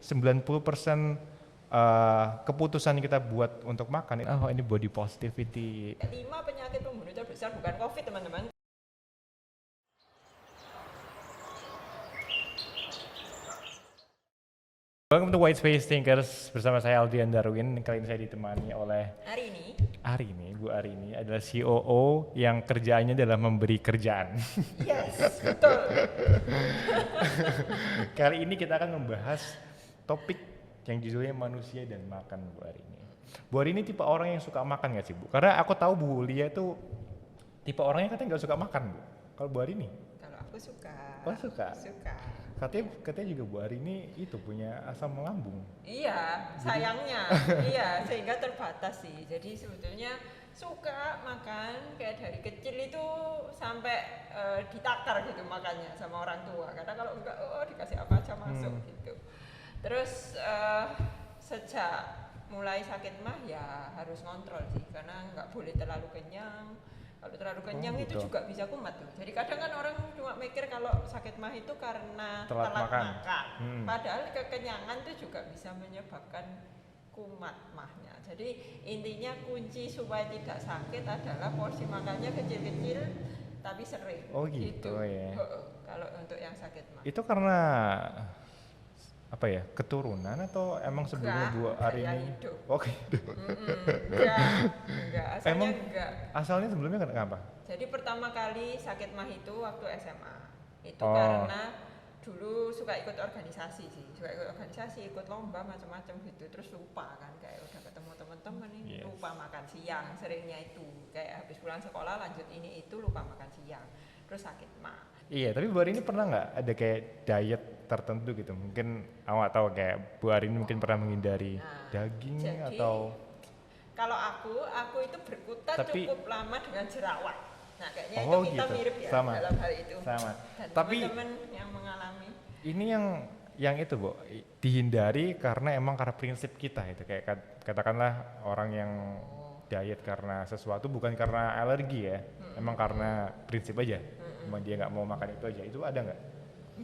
90% keputusan kita buat untuk makan, oh ini body positivity. 5 penyakit pembunuh terbesar bukan COVID, teman-teman. Welcome to White Space Thinkers, bersama saya Aldian Darwin. Kali ini saya ditemani oleh Arini. Bu Arini adalah COO yang kerjaannya adalah memberi kerjaan. Yes, betul. Kali ini kita akan membahas topik yang judulnya manusia dan makan, Bu Arini. Bu Arini tipe orang yang suka makan nggak sih, Bu? Karena aku tahu Bu Lia tuh tipe orangnya katanya nggak suka makan, Bu. Kalau Bu Arini? Kalau aku suka. Oh, suka? Suka. Katanya juga Bu Arini itu punya asam lambung. Iya, sayangnya. Iya, sehingga terbatas sih. Jadi sebetulnya suka makan, kayak dari kecil itu sampai ditakar gitu makannya sama orang tua. Karena kalau enggak, dikasih apa aja masuk gitu. Terus sejak mulai sakit mah ya harus ngontrol sih, karena nggak boleh terlalu kenyang. Kalau terlalu kenyang itu gitu. juga bisa kumat tuh. Jadi kadang kan orang cuma mikir kalau sakit mah itu karena Telat makan. Padahal kekenyangan itu juga bisa menyebabkan kumat mahnya. Jadi intinya kunci supaya tidak sakit adalah porsi makannya kecil-kecil tapi sering. Oh gitu ya. Kalau untuk yang sakit mah. Itu karena apa ya, keturunan atau emang sebelumnya Bu Arini? Oke. Enggak, asalnya enggak. Asalnya sebelumnya kenapa? Jadi pertama kali sakit mah itu waktu SMA. Itu karena dulu suka ikut organisasi sih, ikut lomba macam-macam gitu, terus lupa kan, kayak udah ketemu teman-teman ini lupa makan siang, seringnya itu kayak habis pulang sekolah lanjut ini itu lupa makan siang, terus sakit mah. Iya, tapi Bu Arini pernah nggak ada kayak diet tertentu gitu? Mungkin aku nggak tahu, kayak Bu Arini mungkin pernah menghindari daging jadi, atau? Kalau aku itu berkutat cukup lama dengan jerawat. Nah, kayaknya itu kita gitu. Mirip ya sama. Dalam hal itu. Sama. Dan tapi teman-teman yang mengalami. Ini yang itu, Bu, dihindari karena prinsip kita itu, kayak katakanlah orang yang diet karena sesuatu, bukan karena alergi ya, emang karena prinsip aja, emang dia nggak mau makan itu aja. Itu ada nggak?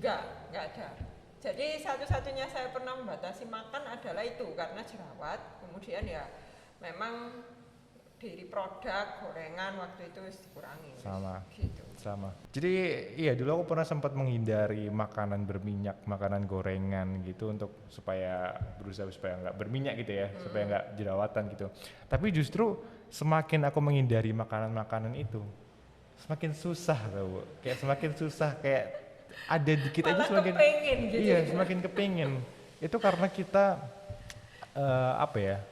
Nggak ada. Jadi satu-satunya saya pernah membatasi makan adalah itu karena jerawat, kemudian ya memang dari produk gorengan waktu itu dikurangi. Sama. Gitu. Sama. Jadi iya, dulu aku pernah sempat menghindari makanan berminyak, makanan gorengan gitu, untuk berusaha supaya nggak berminyak gitu ya, supaya nggak jerawatan gitu. Tapi justru semakin aku menghindari makanan-makanan itu, semakin susah tau, kayak semakin susah, kayak ada dikit aja semakin kepengin gitu. Iya, semakin kepingin. Itu karena kita semakin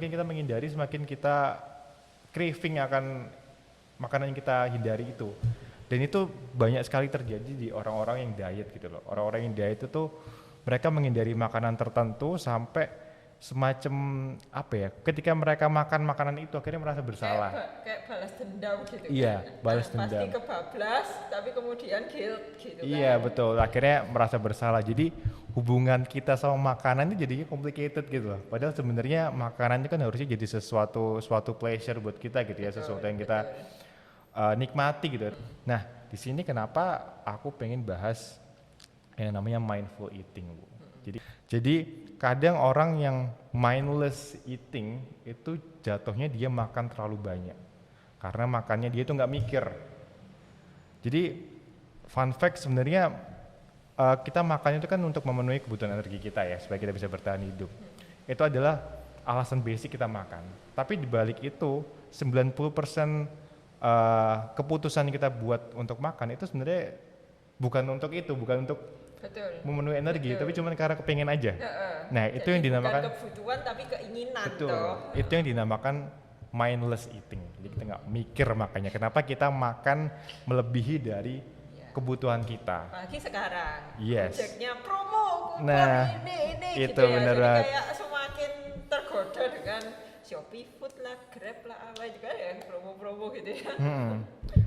kita menghindari, semakin kita craving akan makanan yang kita hindari itu. Dan itu banyak sekali terjadi di orang-orang yang diet gitu loh. Orang-orang yang diet itu tuh mereka menghindari makanan tertentu sampai semacam ketika mereka makan makanan itu akhirnya merasa bersalah. Kayak balas dendam gitu. Iya, kan? balas dendam. Pasti kebablas tapi kemudian guilt gitu. Iya, betul. Akhirnya merasa bersalah. Jadi hubungan kita sama makanan itu jadinya complicated gitu loh. Padahal sebenarnya makanan itu kan harusnya jadi suatu pleasure buat kita gitu ya, sesuatu yang kita nikmati gitu. Nah, di sini kenapa aku pengen bahas yang namanya mindful eating, Bu. Jadi kadang orang yang mindless eating itu jatuhnya dia makan terlalu banyak karena makannya dia tuh nggak mikir. Jadi fun fact, sebenarnya kita makan itu kan untuk memenuhi kebutuhan energi kita ya, supaya kita bisa bertahan hidup. Itu adalah alasan basic kita makan. Tapi dibalik itu 90% keputusan kita buat untuk makan itu sebenarnya bukan untuk memenuhi energi, tapi cuma karena kepengen aja. Nah, itu yang dinamakan bukan kebutuhan tapi keinginan. Betul. Itu yang dinamakan mindless eating. Jadi kita nggak mikir makanya. Kenapa kita makan melebihi dari kebutuhan kita? Apalagi sekarang. Yes. Objeknya promo, kupon ini itu gitu ya. bener Jadi banget. kayak semakin tergoda dengan Shopee Food lah, Grab lah, apa juga ya, promo-promo gitu ya.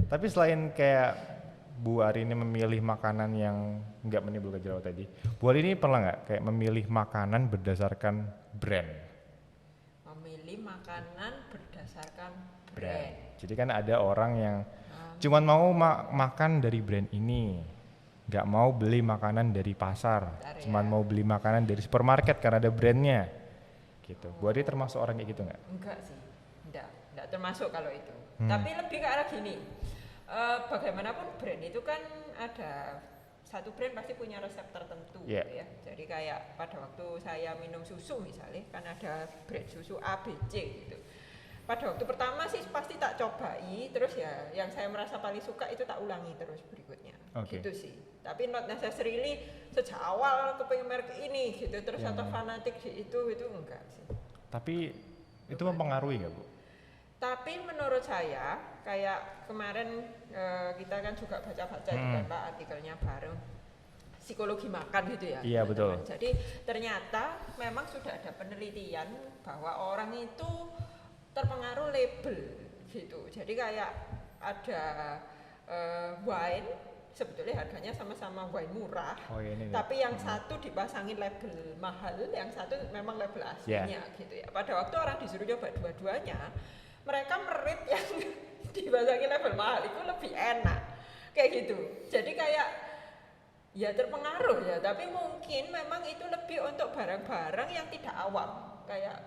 Tapi selain kayak Bu Arini memilih makanan yang nggak menimbulkan jerawat tadi, Bu Arini pernah nggak kayak memilih makanan berdasarkan brand? Memilih makanan berdasarkan brand. Jadi kan ada orang yang cuman mau makan dari brand ini, nggak mau beli makanan dari pasar, Bentar cuman ya. mau beli makanan dari supermarket karena ada brandnya gitu. Bu Ari termasuk orang kayak gitu nggak? Enggak sih, enggak termasuk kalau itu. Hmm. Tapi lebih ke arah gini, bagaimanapun brand itu kan ada satu brand pasti punya resep tertentu Yeah. gitu ya. Jadi kayak pada waktu saya minum susu misalnya, kan ada brand susu A, B, C gitu. Pada waktu pertama sih pasti tak cobai, terus ya yang saya merasa paling suka itu tak ulangi terus berikutnya. Oke. Gitu sih. Tapi not necessarily sejak awal kepengen merek ini gitu, terus Ya. atau fanatik di itu enggak sih. Tapi itu mempengaruhi nggak Bu? Tapi menurut saya, kayak kemarin kita kan juga baca-baca itu kan Pak, artikelnya bareng psikologi makan gitu ya. Iya, betul. Jadi ternyata memang sudah ada penelitian bahwa orang itu terpengaruh label gitu. Jadi kayak ada wine, sebetulnya harganya sama-sama wine murah, Oh ya ini. tapi yang satu dipasangin label mahal, yang satu memang label aslinya gitu ya. Pada waktu orang disuruh coba dua-duanya, mereka merit yang dipasangin label mahal itu lebih enak kayak gitu. Jadi kayak ya terpengaruh ya, tapi mungkin memang itu lebih untuk barang-barang yang tidak awam, kayak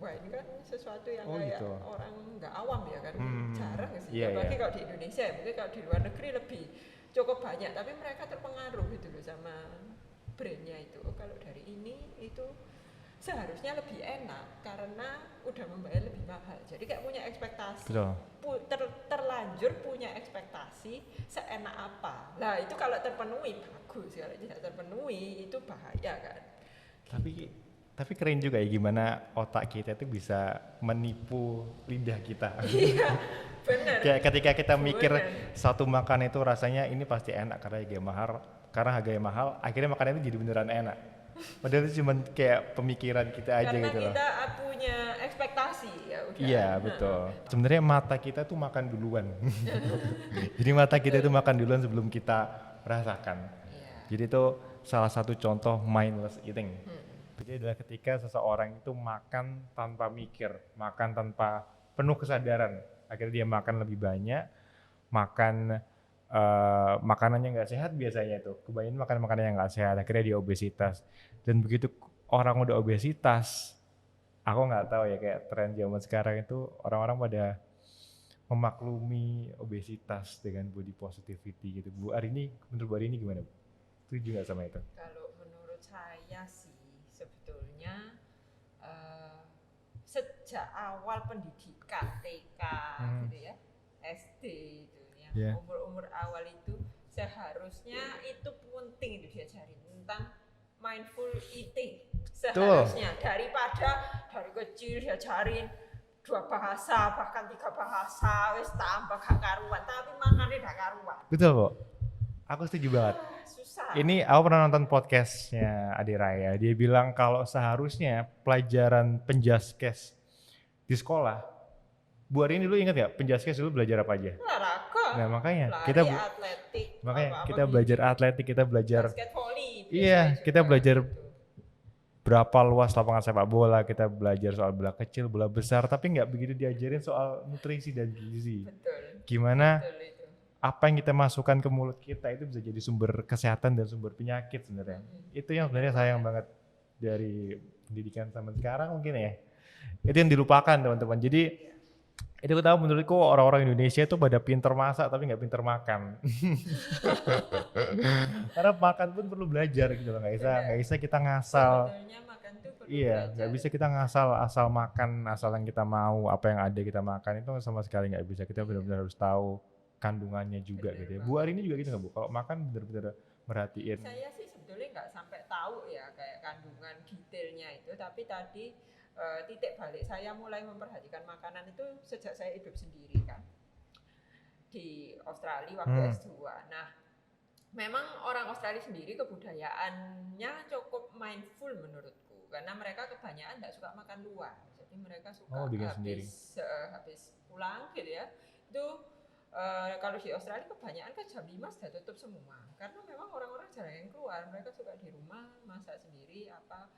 wah ini kan sesuatu yang kayak gitu. orang nggak awam ya kan, jarang sih. Iya, Apalagi iya. kalau di Indonesia ya, mungkin kalau di luar negeri lebih cukup banyak, tapi mereka terpengaruh gitu loh sama brandnya itu. Oh, kalau dari ini itu seharusnya lebih enak karena udah membayar lebih mahal. Jadi kayak punya ekspektasi, Betul. terlanjur punya ekspektasi seenak apa. Nah itu kalau terpenuhi bagus, kalau tidak terpenuhi itu bahaya kan. Tapi keren juga ya gimana otak kita itu bisa menipu lidah kita. Iya, bener. Kayak ketika kita mikir Bener. satu makan itu rasanya ini pasti enak karena harganya mahal, akhirnya makanan itu jadi beneran enak. Padahal itu cuma kayak pemikiran kita aja Karena gitu loh. kita punya ekspektasi ya udah. Iya betul. Sebenarnya mata kita tuh makan duluan. Jadi mata kita itu makan duluan sebelum kita rasakan. Iya. Jadi itu salah satu contoh mindless eating. Jadi adalah ketika seseorang itu makan tanpa mikir, makan tanpa penuh kesadaran. Akhirnya dia makan lebih banyak, makan makanannya nggak sehat biasanya tuh. Kebanyakan makan makanan yang nggak sehat, akhirnya dia obesitas. Dan begitu orang udah obesitas, aku nggak tahu ya kayak tren zaman sekarang itu orang-orang pada memaklumi obesitas dengan body positivity gitu. Menurut Bu Ari ini gimana? Setuju nggak sama itu? Kalau menurut saya sih sebetulnya sejak awal pendidikan TK gitu ya, SD itu yang Yeah. umur-umur awal itu seharusnya itu penting itu diajarin tentang mindful eating seharusnya, daripada dari kecil diajarin 2 bahasa bahkan 3 bahasa wis tambah gak karuan, tapi makannya gak karuan. Betul kok. Aku setuju banget. Susah. Ini aku pernah nonton podcastnya Adi Raya. Dia bilang kalau seharusnya pelajaran penjaskes di sekolah, Bu Ari ini dulu ingat gak penjaskes dulu belajar apa aja? Olahraga. Nah makanya Lari, atletik, apa-apa kita gitu. belajar atletik, kita belajar Basket volley. iya, biasanya kita juga belajar gitu. berapa luas lapangan sepak bola, kita belajar soal bola kecil, bola besar, tapi nggak begitu diajarin soal nutrisi dan gizi. Betul. Gimana Betul itu. apa yang kita masukkan ke mulut kita itu bisa jadi sumber kesehatan dan sumber penyakit sebenarnya. Itu yang sebenarnya sayang banget dari pendidikan zaman sekarang mungkin ya. Itu yang dilupakan teman-teman. Jadi itu aku tahu menurutku orang-orang Indonesia itu pada pinter masak tapi nggak pinter makan. Karena makan pun perlu belajar gitu loh, nggak bisa kita ngasal. Sebetulnya makan tuh perlu Iya, belajar. nggak bisa kita asal makan asal yang kita mau, apa yang ada kita makan itu sama sekali nggak bisa. Kita benar-benar harus tahu kandungannya juga Bener gitu ya. banget. Bu Ari ini juga gitu nggak Bu? Kalau makan benar-benar merhatiin. Saya sih sebetulnya nggak sampai tahu ya kayak kandungan detailnya itu, tapi tadi titik balik saya mulai memperhatikan makanan itu sejak saya hidup sendiri kan di Australia waktu S2. Nah, memang orang Australia sendiri kebudayaannya cukup mindful menurutku, karena mereka kebanyakan nggak suka makan luar, jadi mereka suka bikin sendiri. habis pulang gitu ya itu kalau di Australia kebanyakan kan jam 5 sudah tutup semua, karena memang orang-orang jarang yang keluar, mereka suka di rumah masak sendiri apa,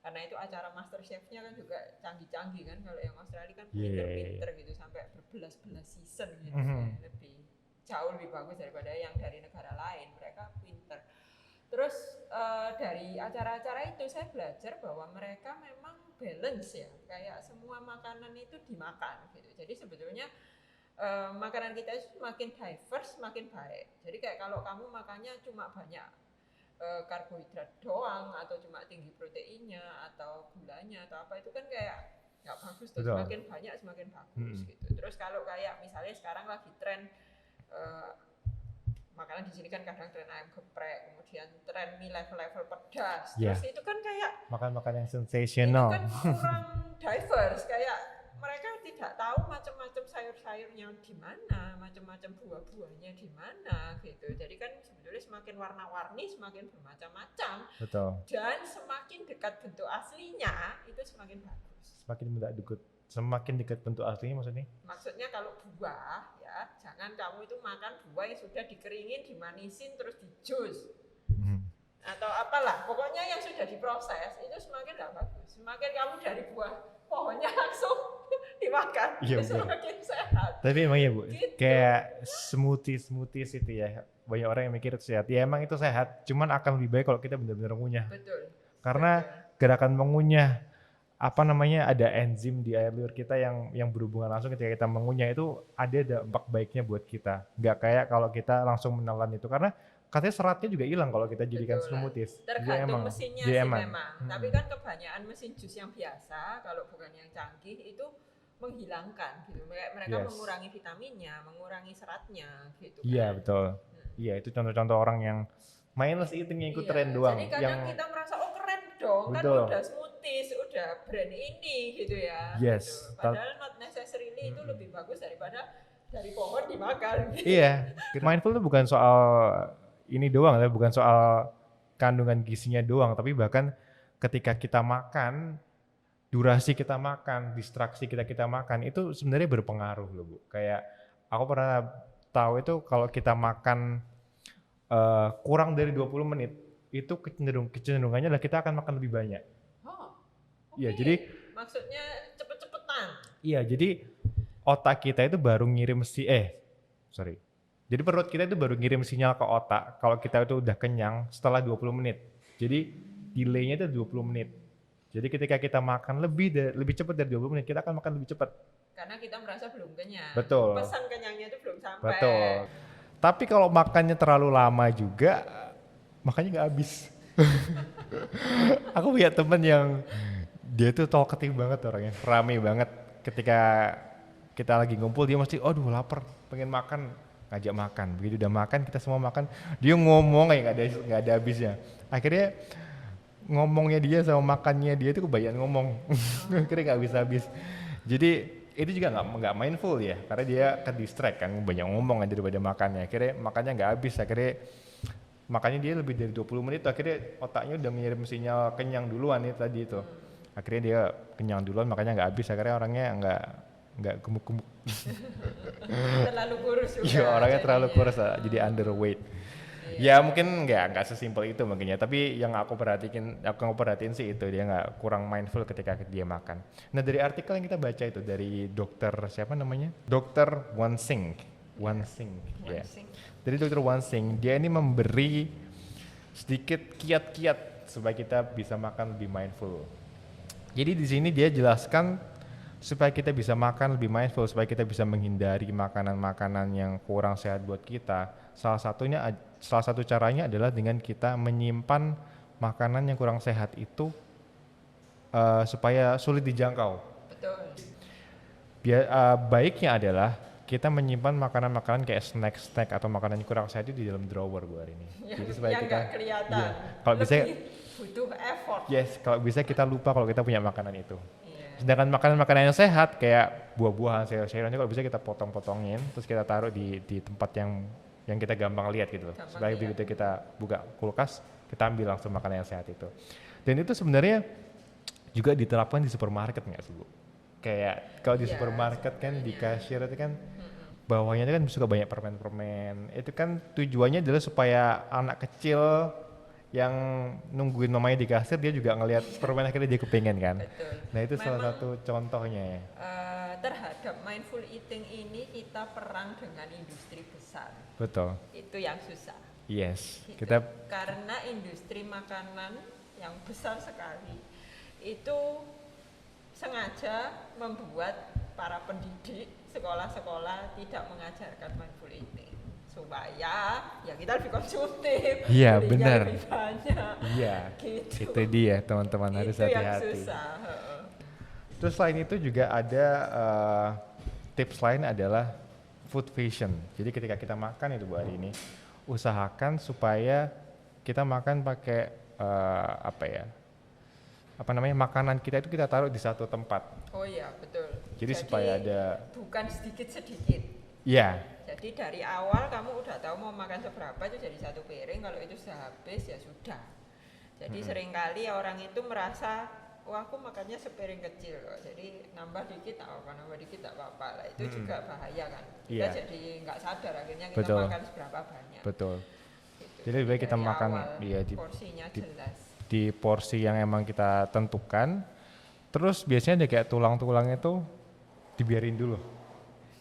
karena itu acara master chef-nya kan juga canggih-canggih kan, kalau yang Australia kan pinter-pinter gitu sampai berbelas-belas season gitu ya, lebih jauh lebih bagus daripada yang dari negara lain, mereka pinter. Terus dari acara-acara itu saya belajar bahwa mereka memang balance ya, kayak semua makanan itu dimakan gitu. Jadi sebetulnya makanan kita itu semakin diverse, semakin baik. Jadi kayak kalau kamu makannya cuma banyak karbohidrat doang atau cuma tinggi proteinnya atau gulanya atau apa itu kan kayak nggak bagus tuh. Betul. Semakin banyak semakin bagus gitu. Terus kalau kayak misalnya sekarang lagi tren makanan di sini kan kadang tren ayam geprek, kemudian tren mie level-level pedas. Yeah. Terus itu kan kayak Makan-makan yang itu sensational. kan kurang diverse, kayak mereka tidak tahu macam-macam sayur-sayurnya di mana, macam-macam buah-buahnya di mana gitu. Jadi kan sebetulnya semakin warna-warni, semakin bermacam-macam. Betul. Dan semakin dekat bentuk aslinya itu semakin bagus. Semakin dekat bentuk aslinya maksudnya? Maksudnya kalau buah ya, jangan kamu itu makan buah yang sudah dikeringin, dimanisin terus dijus. Atau apalah, pokoknya yang sudah diproses itu semakin gak bagus. Semakin kamu dari buah pohonnya langsung dimakan, Iya, itu semakin sehat. Tapi emang ya Bu, Gitu. kayak smoothies itu ya, banyak orang yang mikir itu sehat. Ya emang itu sehat, cuman akan lebih baik kalau kita benar-benar ngunyah. Betul. Karena gerakan mengunyah, ada enzim di air liur kita yang berhubungan langsung ketika kita mengunyah itu ada dampak baiknya buat kita. Nggak kayak kalau kita langsung menelan itu, karena katanya seratnya juga hilang kalau kita jadikan smoothies. Tergantung mesinnya sih memang. Tapi kan kebanyakan mesin jus yang biasa, kalau bukan yang canggih itu menghilangkan gitu. Mereka mengurangi vitaminnya, mengurangi seratnya gitu. Iya betul. Iya itu contoh-contoh orang yang mindless eating yang ikut tren doang. Jadi kadang kita merasa oh keren dong, kan udah smoothies, udah brand ini gitu ya. Yes. Gitu. Padahal not necessarily itu lebih bagus daripada dari pohon dimakan. Gitu. Iya. Mindful itu bukan soal ini doang, bukan soal kandungan gizinya doang, tapi bahkan ketika kita makan, durasi kita makan, distraksi kita makan itu sebenarnya berpengaruh loh Bu. Kayak aku pernah tahu itu kalau kita makan kurang dari 20 menit itu kecenderungannya adalah kita akan makan lebih banyak. Oh. Iya, jadi maksudnya cepet-cepetan. Iya, jadi otak kita itu baru ngirim Jadi perut kita itu baru ngirim sinyal ke otak kalau kita itu udah kenyang setelah 20 menit. Jadi delay-nya itu 20 menit. Jadi ketika kita makan lebih cepat dari 20 menit, kita akan makan lebih cepat. Karena kita merasa belum kenyang. Betul. Pesan kenyangnya itu belum sampai. Betul. Tapi kalau makannya terlalu lama juga, makannya nggak habis. Aku punya temen yang dia tuh talkative banget orangnya, rame banget. Ketika kita lagi ngumpul dia mesti, aduh lapar, pengen makan, ngajak makan. Begitu udah makan, kita semua makan, dia ngomong kayak nggak ada habisnya. Akhirnya ngomongnya dia sama makannya dia itu kebanyakan ngomong, akhirnya nggak habis-habis. Jadi itu juga nggak mindful ya, karena dia ke distract kan, banyak ngomong aja daripada makannya. Akhirnya makannya nggak habis, akhirnya makanya dia lebih dari 20 menit, akhirnya otaknya udah mengirim sinyal kenyang duluan nih tadi itu. Akhirnya dia kenyang duluan, makanya nggak habis, akhirnya orangnya nggak gemuk-gemuk. Terlalu kurus juga. Iya, orangnya terlalu kurus, jadi underweight. Ya mungkin nggak sesimpel itu mungkin ya, tapi yang aku perhatiin sih itu dia nggak kurang mindful ketika dia makan. Nah dari artikel yang kita baca itu dari dokter siapa namanya? Dokter Wansing. Ya. Dari dokter Wansing, dia ini memberi sedikit kiat-kiat supaya kita bisa makan lebih mindful. Jadi di sini dia jelaskan supaya kita bisa makan lebih mindful, supaya kita bisa menghindari makanan-makanan yang kurang sehat buat kita. Salah satu caranya adalah dengan kita menyimpan makanan yang kurang sehat itu supaya sulit dijangkau. Betul. Baiknya adalah kita menyimpan makanan-makanan kayak snack atau makanan yang kurang sehat itu di dalam drawer Bu hari ini. Jadi supaya kita nggak kelihatan. Kalau bisa butuh effort. Yes, kalau bisa kita lupa kalau kita punya makanan itu. Sedangkan makanan-makanan yang sehat kayak buah-buahan, sayur-sayuran kalau bisa kita potong-potongin terus kita taruh di tempat yang kita gampang lihat gitu loh. Supaya begitu kita buka kulkas, kita ambil langsung makanan yang sehat itu. Dan itu sebenarnya juga diterapkan di supermarket nggak sih Bu? Kayak kalau di supermarket kan di kasir itu kan bawahnya itu kan suka banyak permen-permen. Itu kan tujuannya adalah supaya anak kecil yang nungguin mamanya di kasir dia juga ngelihat permen akhirnya dia kepengen kan. Betul. Nah itu memang salah satu contohnya ya. Terhadap mindful eating ini kita perang dengan industri besar. Betul. Itu yang susah. Yes, gitu. kita Karena industri makanan yang besar sekali itu sengaja membuat para pendidik sekolah-sekolah tidak mengajarkan mindful eating supaya ya kita lebih konsumtif, iya belinya benar. lebih banyak. Iya, Gitu. itu dia teman-teman harus Itu yang hati-hati. susah. Heeh. Terus selain itu juga ada tips lain adalah food vision. Jadi ketika kita makan itu Bu hari ini, usahakan supaya kita makan pakai apa ya? Apa namanya? Makanan kita itu kita taruh di satu tempat. Oh iya, betul. Jadi supaya ada bukan sedikit-sedikit. ya, Jadi dari awal kamu udah tahu mau makan seberapa itu jadi satu piring, kalau itu sudah habis ya sudah. Jadi seringkali orang itu merasa, wah aku makannya sepiring kecil kok, jadi nambah dikit tak apa, nambah dikit tak apa-apa lah. Itu juga bahaya kan. Kita Iya. jadi nggak sadar akhirnya kita Betul. makan seberapa banyak. betul. Gitu. Jadi lebih baik kita dari makan awal ya porsinya jelas. di porsi yang emang kita tentukan. Terus biasanya ada kayak tulang-tulang itu dibiarin dulu.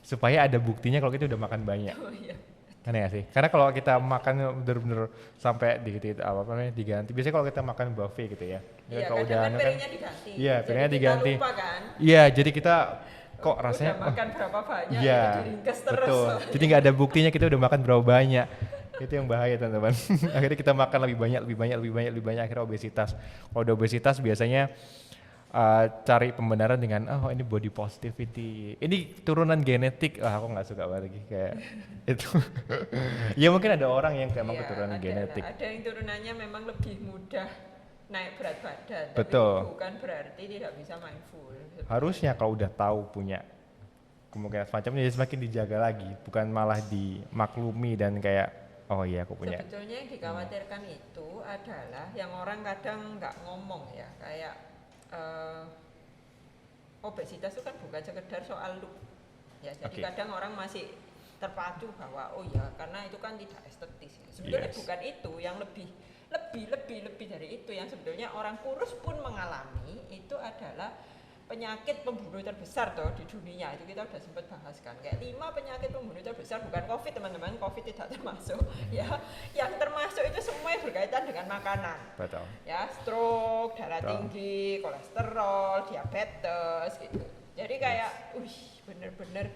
Supaya ada buktinya kalau kita udah makan banyak. Oh iya. Aneh gak sih? Karena kalau kita makan bener-bener sampai apa namanya diganti. Biasanya kalau kita makan buffet gitu ya. Iya, kalau udah kadang anu piringnya diganti. Iya, Jadi piringnya kita diganti. lupa kan. Iya, jadi kita kok rasanya udah makan berapa banyak iya, itu diringkes terus. betul. Jadi nggak ada buktinya kita udah makan berapa banyak. Itu yang bahaya teman-teman. Akhirnya kita makan lebih banyak, akhirnya obesitas. Kalau udah obesitas biasanya cari pembenaran dengan oh ini body positivity, ini turunan genetik. Aku nggak suka banget lagi kayak itu. Ya mungkin ada orang yang emang Iya, keturunan ada genetik. lah. Ada yang turunannya memang lebih mudah naik berat badan, Betul. tapi bukan berarti tidak bisa mindful. Harusnya kalau udah tahu punya kemungkinan semacam ini semakin dijaga lagi, bukan malah dimaklumi dan kayak oh iya aku punya. Sebetulnya yang dikhawatirkan itu adalah yang orang kadang nggak ngomong ya, kayak obesitas itu kan bukan sekedar soal look ya, jadi Oke. kadang orang masih terpacu bahwa oh ya karena itu kan tidak estetis. Sebetulnya Yes. bukan itu, yang lebih dari itu yang sebetulnya orang kurus pun mengalami itu adalah penyakit pembunuh terbesar toh di dunia. Itu kita udah sempat bahas kan, kayak 5 penyakit pembunuh terbesar, bukan COVID teman-teman, COVID tidak termasuk ya. Yang termasuk itu semua yang berkaitan dengan makanan. Betul. Ya, stroke, darah Betul. tinggi, kolesterol, diabetes gitu. Jadi kayak bener-bener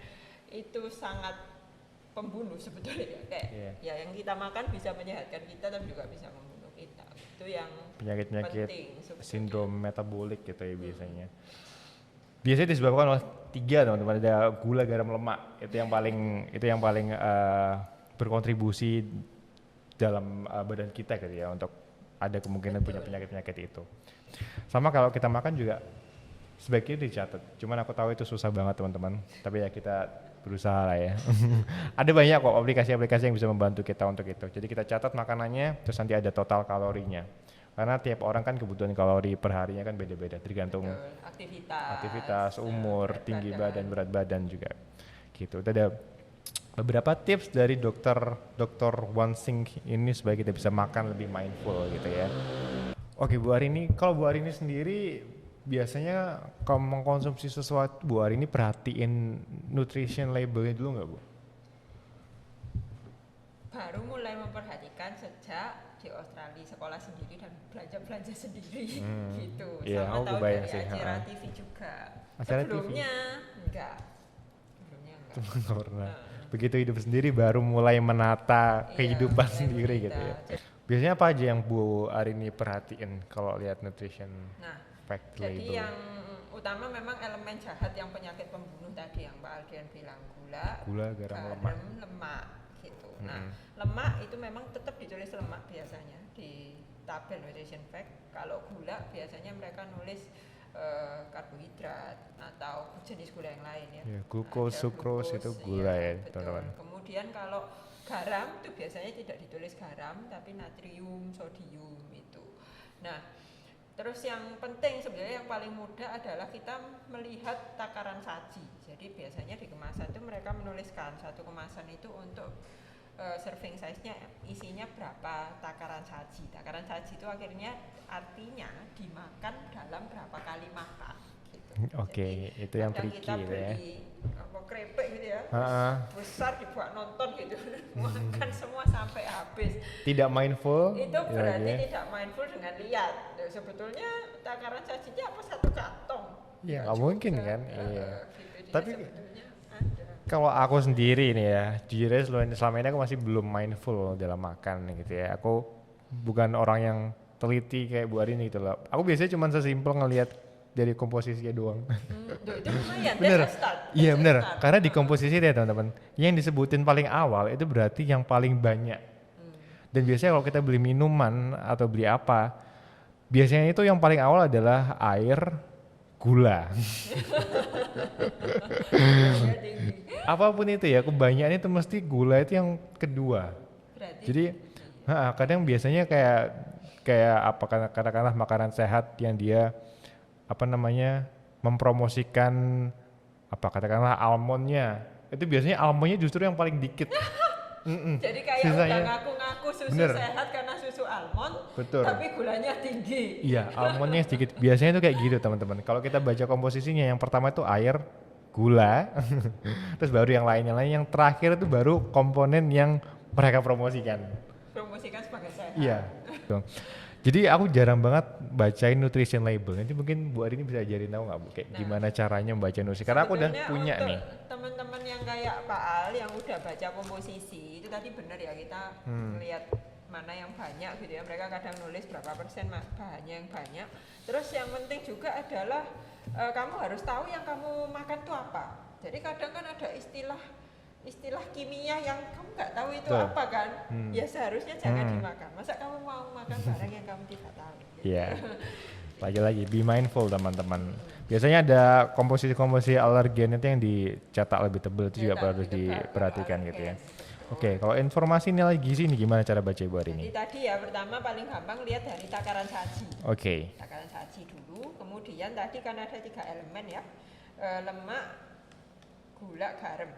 itu sangat pembunuh sebetulnya ya. Kayak ya yang kita makan bisa menyehatkan kita tapi juga bisa membunuh kita. Itu yang Penyakit-penyakit penting sebetulnya. sindrom metabolik gitu ya biasanya. Biasanya disebabkan oleh 3 teman-teman, ada gula, garam, lemak. Itu yang paling berkontribusi dalam badan kita gitu ya untuk ada kemungkinan punya penyakit-penyakit itu. Sama kalau kita makan juga sebaiknya dicatat. Cuman aku tahu itu susah banget teman-teman. Tapi ya kita berusaha lah ya. Ada banyak kok aplikasi-aplikasi yang bisa membantu kita untuk itu. Jadi kita catat makanannya, terus nanti ada total kalorinya. Karena tiap orang kan kebutuhan kalori per harinya kan beda-beda, tergantung Betul, aktivitas, umur, berat tinggi badan. badan, berat badan juga. Gitu. Itu ada beberapa tips dari dokter Wansing ini supaya kita bisa makan lebih mindful gitu ya. Oke Bu Arini, kalau Bu Arini sendiri biasanya kalau mengkonsumsi sesuatu, Bu Arini perhatiin nutrition labelnya dulu nggak Bu? Baru mulai memperhatikan sejak di Australia sekolah sendiri dan belanja sendiri gitu. Iya, Sama aku tahu kebayang dari sih, acara ha-ha. TV juga. Acara TV? Sebelumnya enggak. Nggak pernah. Begitu hidup sendiri baru mulai menata kehidupan mulai sendiri menata. gitu ya. Biasanya apa aja yang Bu Arini perhatiin kalau lihat nutrition Nah, fact jadi label? yang utama memang elemen jahat yang penyakit pembunuh tadi yang Pak Aldian bilang, Gula, garam, lemak. lemak gitu. Nah, lemak itu memang tetap ditulis lemak biasanya di tabel nutrition fact. Kalau gula biasanya mereka nulis karbohidrat atau jenis gula yang lain ya. Ya, glucose, Ada sucrose itu glucose, gula iya, ya, betul. teman-teman. Kemudian kalau garam itu biasanya tidak ditulis garam tapi natrium, sodium itu. Nah, terus yang penting sebenarnya yang paling mudah adalah kita melihat takaran saji. Jadi biasanya di kemasan itu mereka menuliskan satu kemasan itu untuk serving size-nya isinya berapa takaran saji. Takaran saji itu akhirnya artinya dimakan dalam berapa kali makan gitu. Oke, Jadi, itu yang kadang tricky kita gitu ya. beli keripik gitu ya, besar dibuat nonton gitu, makan semua sampai habis. Tidak mindful. Itu berarti ya. tidak mindful dengan lihat. Nah, sebetulnya takaran sajinya apa satu kantong? Iya, Nggak nggak mungkin juga. kan? Iya. Gitu. Jadi Tapi sebetulnya ada. kalau aku sendiri nih ya, jujur aja selama ini aku masih belum mindful dalam makan gitu ya. Aku bukan orang yang teliti kayak Bu Arini gitu loh. Aku biasanya cuma sesimpel ngelihat dari komposisinya doang. Itu lumayan, Bener. that's a start. Iya That's a bener, start. karena di komposisi deh teman-teman, yang disebutin paling awal itu berarti yang paling banyak. Dan biasanya kalau kita beli minuman atau beli apa, biasanya itu yang paling awal adalah air, gula. Gulanya tinggi. Apapun itu ya, kebanyakan itu mesti gula itu yang kedua. Berarti Jadi kadang biasanya kayak apa katakanlah makanan sehat yang dia apa namanya mempromosikan apa katakanlah almondnya, itu biasanya almondnya justru yang paling dikit. jadi kayak Sisanya. udah ngaku-ngaku susu Bener. sehat karena susu almond, Betul. tapi gulanya tinggi. Iya, almondnya sedikit. Biasanya itu kayak gitu teman-teman. Kalau kita baca komposisinya, yang pertama itu air, gula, terus baru yang lainnya, yang terakhir itu baru komponen yang mereka promosikan. Promosikan sebagai sehat. Iya. Gitu. Jadi aku jarang banget bacain nutrition label. Nanti mungkin Bu Arini bisa ajarin tahu nggak Bu, kayak gimana caranya membaca nutrisi? Karena aku udah Sebetulnya punya untuk nih. teman-teman yang kayak Pak Al yang udah baca komposisi itu tadi benar ya, kita lihat mana yang banyak gitu ya. Mereka kadang nulis berapa persen bahannya yang banyak. Terus yang penting juga adalah kamu harus tahu yang kamu makan tuh apa. Jadi kadang kan ada istilah kimia yang kamu nggak tahu itu Betul. apa kan. Ya seharusnya jangan dimakan. Masa kamu mau makan barang yang kamu tidak tahu gitu. Iya. Lagi-lagi be mindful teman-teman. Biasanya ada komposisi alergen itu yang dicetak lebih tebal, itu juga Cetak harus lebih tebal, diperhatikan gitu ya. alergen. Oke, kalau informasi nilai gizi ini gimana cara baca Bu Jadi Arini? tadi ya pertama paling gampang lihat dari takaran saji. Oke. Takaran saji dulu, kemudian tadi kan ada 3 elemen ya, lemak, gula, garam.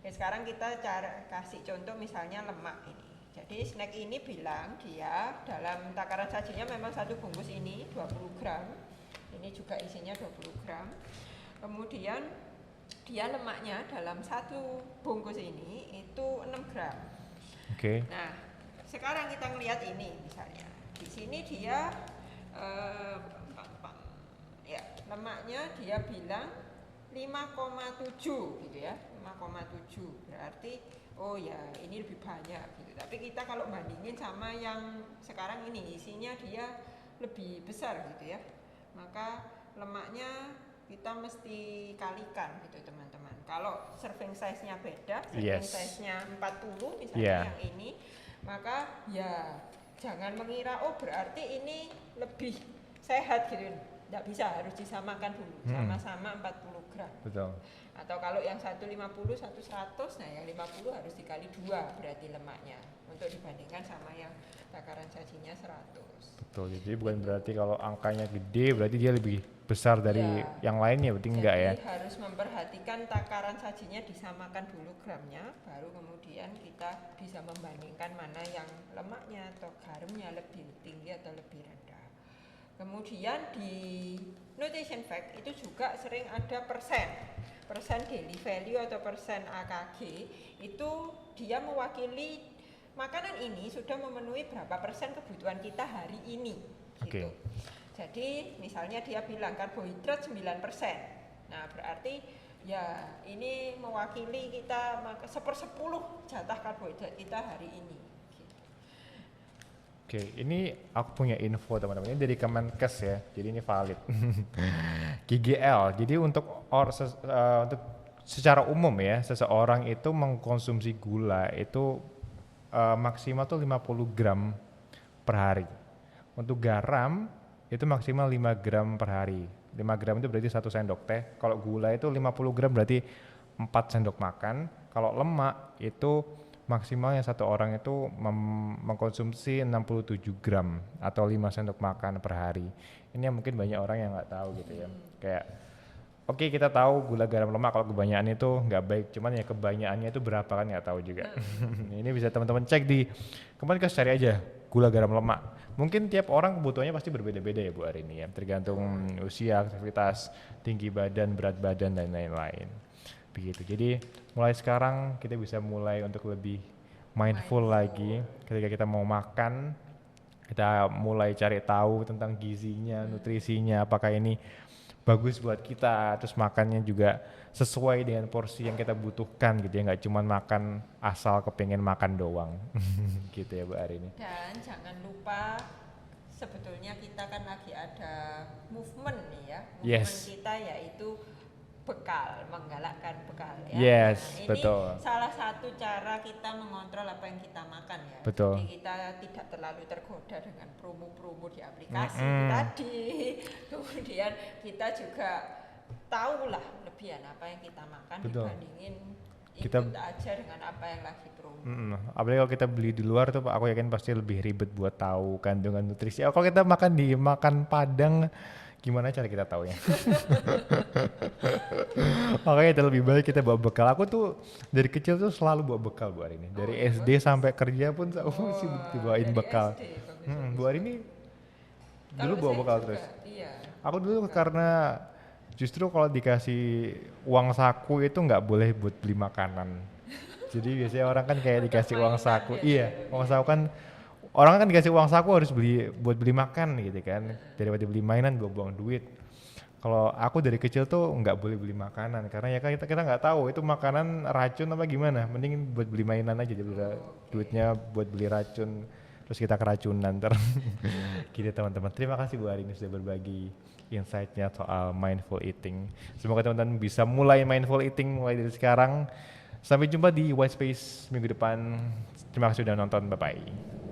Oke, sekarang kita kasih contoh misalnya lemak ini. Jadi snack ini bilang dia dalam takaran sajinya memang satu bungkus ini 20 gram. Ini juga isinya 20 gram. Kemudian dia lemaknya dalam satu bungkus ini itu 6 gram. Oke. Nah, sekarang kita ngelihat ini misalnya. Di sini dia ya, lemaknya dia bilang 5,7 gitu ya. 5,7 berarti oh ya ini lebih banyak gitu. Tapi kita kalau bandingin sama yang sekarang ini isinya dia lebih besar gitu ya. Maka lemaknya kita mesti kalikan gitu teman-teman. Kalau serving size-nya beda, serving size-nya 40 misalnya yang ini, maka ya jangan mengira oh berarti ini lebih sehat gitu. Nggak bisa, harus disamakan dulu, sama-sama 40 gram. Betul. Atau kalau yang 150, 100, nah yang 50 harus dikali 2 berarti lemaknya untuk dibandingkan sama yang takaran sajinya 100. Betul, jadi bukan berarti kalau angkanya gede berarti dia lebih besar dari yang lainnya, berarti enggak ya? Jadi harus memperhatikan takaran sajinya disamakan dulu gramnya, baru kemudian kita bisa membandingkan mana yang lemaknya atau garamnya lebih tinggi atau lebih rendah. Kemudian di nutrition fact itu juga sering ada persen daily value atau persen AKG, itu dia mewakili makanan ini sudah memenuhi berapa persen kebutuhan kita hari ini gitu. Jadi misalnya dia bilang karbohidrat 9%. Nah, berarti ya ini mewakili kita 1/10 jatah karbohidrat kita hari ini. Oke, ini aku punya info teman-teman, ini dari Kemenkes ya, jadi ini valid. GGL, jadi untuk secara umum ya, seseorang itu mengkonsumsi gula itu maksimal tuh 50 gram per hari. Untuk garam itu maksimal 5 gram per hari. 5 gram itu berarti 1 sendok teh. Kalau gula itu 50 gram berarti 4 sendok makan. Kalau lemak itu maksimalnya satu orang itu mengkonsumsi 67 gram atau 5 sendok makan per hari. Ini yang mungkin banyak orang yang nggak tahu gitu ya. Kayak oke, kita tahu gula, garam, lemak kalau kebanyakan itu nggak baik, cuman ya kebanyakannya itu berapa kan nggak tahu juga. Ini bisa teman-teman cek di Kemenkes, cari aja gula, garam, lemak. Mungkin tiap orang kebutuhannya pasti berbeda-beda ya Bu Arini ya, tergantung usia, aktivitas, tinggi badan, berat badan dan lain-lain. begitu. Jadi mulai sekarang kita bisa mulai untuk lebih mindful lagi ketika kita mau makan, kita mulai cari tahu tentang gizinya, nutrisinya, apakah ini bagus buat kita, terus makannya juga sesuai dengan porsi yang kita butuhkan gitu ya, nggak cuma makan asal kepengen makan doang. Gitu ya Bu Arini. Dan jangan lupa sebetulnya kita kan lagi ada movement nih ya, movement Yes. kita yaitu bekal, menggalakkan bekal ya. Yes, Nah, ini betul. salah satu cara kita mengontrol apa yang kita makan ya. Betul. Jadi kita tidak terlalu tergoda dengan promo-promo di aplikasi itu tadi. Kemudian kita juga tahulah lebihan apa yang kita makan Betul. dibandingin Kita- ikut aja dengan apa yang lagi promo. Apalagi kalau kita beli di luar tuh aku yakin pasti lebih ribet buat tahu kandungan nutrisi. Kalau kita makan di makan Padang, gimana cara kita tahu ya? Makanya itu lebih baik kita bawa bekal. Aku tuh dari kecil tuh selalu bawa bekal Bu Arini. Dari SD sampai kerja pun aku mesti dibawain dari bekal. SD, bagus. Bu Arini dulu Kalau bawa saya bekal juga, terus. Iya. Aku dulu karena justru kalau dikasih uang saku itu nggak boleh buat beli makanan. Jadi biasanya orang kan kayak dikasih uang mainan saku. biasanya. Iya, uang saku kan orang kan dikasih uang saku harus beli buat beli makan gitu kan. Daripada beli mainan buang-buang duit. Kalau aku dari kecil tuh nggak boleh beli makanan karena ya kan kita nggak tahu itu makanan racun apa gimana. Mending buat beli mainan aja daripada duitnya buat beli racun terus kita keracunan ntar. Gitu teman-teman. Terima kasih Bu Arini sudah berbagi insight-nya soal mindful eating. Semoga teman-teman bisa mulai mindful eating mulai dari sekarang. Sampai jumpa di White Space minggu depan. Terima kasih sudah nonton. Bye bye.